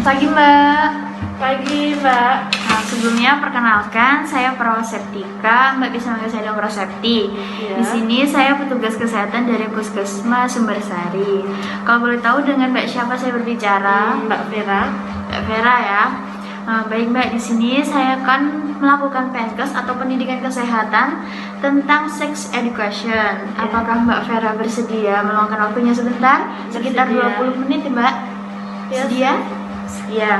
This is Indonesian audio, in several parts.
Pagi Mbak. Pagi Mbak. Nah, sebelumnya perkenalkan, saya perawat Septika. Mbak bisa manggil saya Dokter Septi. Iya. Di sini saya petugas kesehatan dari Puskesmas Sumbersari. Kalau boleh tahu dengan Mbak siapa saya berbicara? Mbak Vera. Mbak Vera ya. Baik Mbak, di sini saya akan melakukan PNKes atau pendidikan kesehatan tentang sex education. Apakah Mbak Vera bersedia meluangkan waktunya sebentar? Sekitar Bersedia. 20 menit ya Mbak? Ya. Sedia? Ya.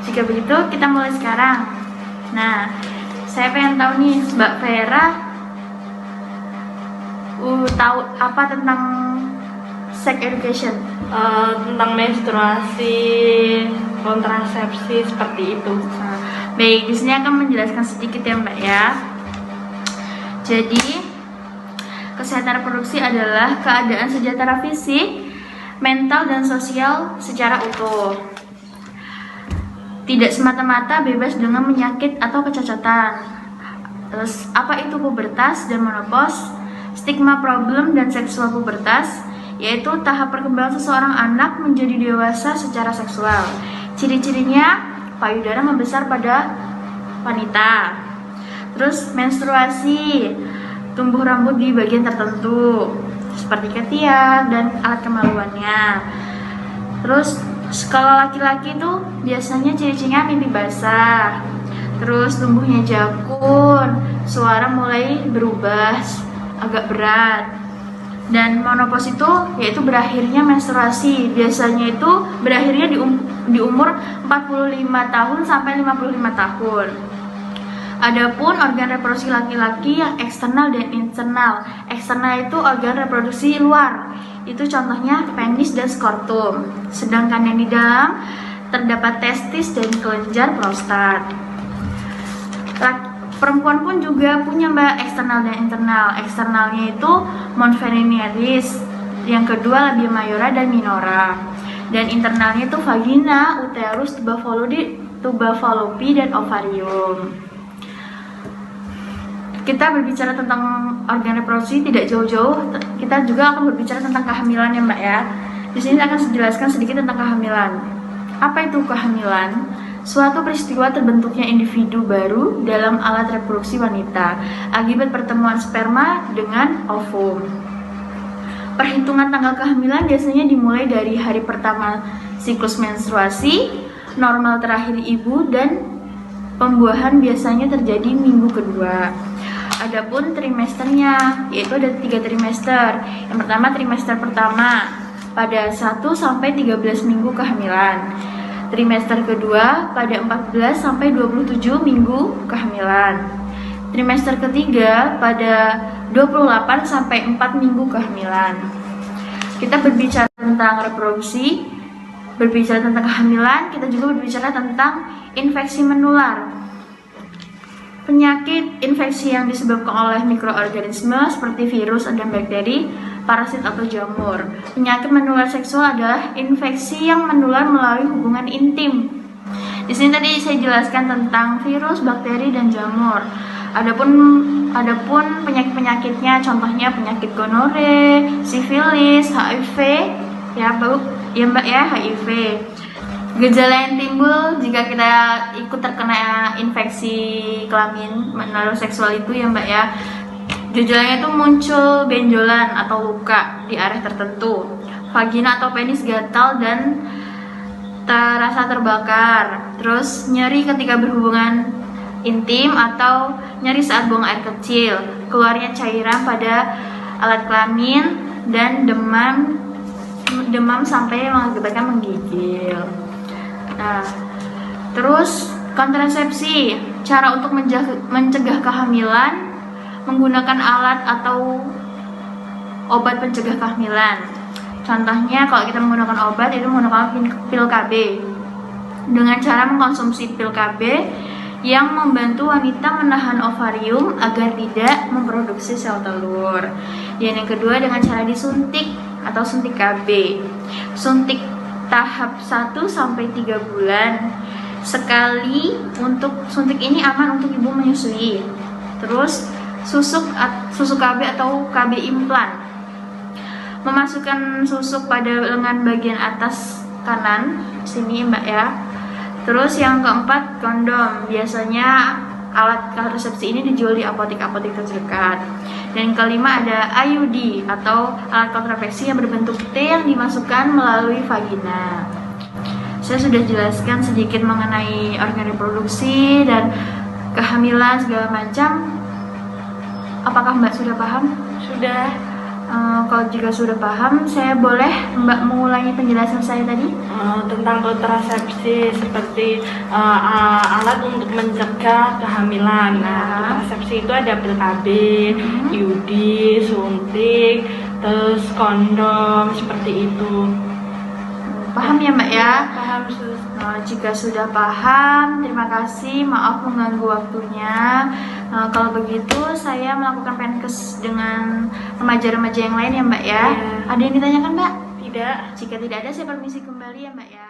Jika begitu kita mulai sekarang. Nah, saya pengen tahu nih Mbak Vera tahu apa tentang sex education? Tentang menstruasi, kontrasepsi seperti itu. Baik, di sini akan menjelaskan sedikit ya Mbak ya. Jadi, kesehatan reproduksi adalah keadaan sejahtera fisik, mental dan sosial secara utuh. Tidak semata-mata bebas dengan penyakit atau kecacatan. Terus, apa itu pubertas dan menopause? Stigma problem dan seksual pubertas, yaitu tahap perkembangan seseorang anak menjadi dewasa secara seksual. Ciri-cirinya payudara membesar pada wanita. Terus menstruasi, tumbuh rambut di bagian tertentu seperti ketiak dan alat kemaluannya. Terus kalau laki-laki itu biasanya ciri-cirinya mimpi basah. Terus tumbuhnya jakun, suara mulai berubah agak berat. Dan menopause itu yaitu berakhirnya menstruasi. Biasanya itu berakhirnya di umur 45 tahun sampai 55 tahun. Adapun organ reproduksi laki-laki yang eksternal dan internal. Eksternal itu organ reproduksi luar. Itu contohnya penis dan skrotum. Sedangkan yang di dalam terdapat testis dan kelenjar prostat. Perempuan pun juga punya Mbak eksternal dan internal. Eksternalnya itu monoveneris, yang kedua labia mayora dan minora. Dan internalnya itu vagina, uterus, tuba fallopi dan ovarium. Kita berbicara tentang organ reproduksi tidak jauh-jauh, kita juga akan berbicara tentang kehamilan ya Mbak ya. Di sini akan menjelaskan sedikit tentang kehamilan. Apa itu kehamilan? Suatu peristiwa terbentuknya individu baru dalam alat reproduksi wanita akibat pertemuan sperma dengan ovum. Perhitungan tanggal kehamilan biasanya dimulai dari hari pertama siklus menstruasi, normal terakhir ibu, dan pembuahan biasanya terjadi minggu kedua. Adapun trimesternya, yaitu ada 3 trimester. Yang pertama trimester pertama pada 1 sampai 13 minggu kehamilan. Trimester kedua pada 14 sampai 27 minggu kehamilan. Trimester ketiga pada 28 sampai 4 minggu kehamilan. Kita berbicara tentang reproduksi, berbicara tentang kehamilan, kita juga berbicara tentang infeksi menular. Penyakit infeksi yang disebabkan oleh mikroorganisme seperti virus dan bakteri, parasit atau jamur. Penyakit menular seksual adalah infeksi yang menular melalui hubungan intim. Di sini tadi saya jelaskan tentang virus, bakteri, dan jamur. Adapun penyakit-penyakitnya, contohnya penyakit gonore, sifilis, HIV, ya Mbak ya, HIV. Gejala yang timbul jika kita ikut terkena infeksi kelamin menular seksual itu ya Mbak ya. Gejalanya itu muncul benjolan atau luka di area tertentu, vagina atau penis gatal dan terasa terbakar, terus nyeri ketika berhubungan intim atau nyeri saat buang air kecil, keluarnya cairan pada alat kelamin, dan demam sampai mengakibatkan menggigil. Nah, terus kontrasepsi, cara untuk mencegah kehamilan menggunakan alat atau obat pencegah kehamilan. Contohnya kalau kita menggunakan obat itu menggunakan pil KB dengan cara mengkonsumsi pil KB yang membantu wanita menahan ovarium agar tidak memproduksi sel telur. Dan yang kedua dengan cara disuntik atau suntik KB. Suntik tahap 1 sampai 3 bulan sekali. Untuk suntik ini aman untuk ibu menyusui. Terus susuk KB atau KB implan, memasukkan susuk pada lengan bagian atas kanan sini Mbak ya. Terus yang keempat, kondom. Biasanya alat kontrasepsi ini dijual di apotek-apotek terdekat. Dan kelima ada IUD atau alat kontrasepsi yang berbentuk T yang dimasukkan melalui vagina. Saya sudah jelaskan sedikit mengenai organ reproduksi dan kehamilan segala macam. Apakah Mbak sudah paham? Sudah. Kalau jika sudah paham, saya boleh Mbak mengulangi penjelasan saya tadi? Tentang kontrasepsi seperti alat untuk mencegah kehamilan. Nah, kontrasepsi itu ada pil KB, IUD, suntik, terus kondom seperti itu. Paham ya Mbak ya? Paham, Sus. Jika sudah paham, terima kasih. Maaf mengganggu waktunya. Kalau begitu, saya melakukan penkes dengan remaja-remaja yang lain ya Mbak ya. Iya. Ada yang ditanyakan Mbak? Tidak. Jika tidak ada, saya permisi kembali ya Mbak ya.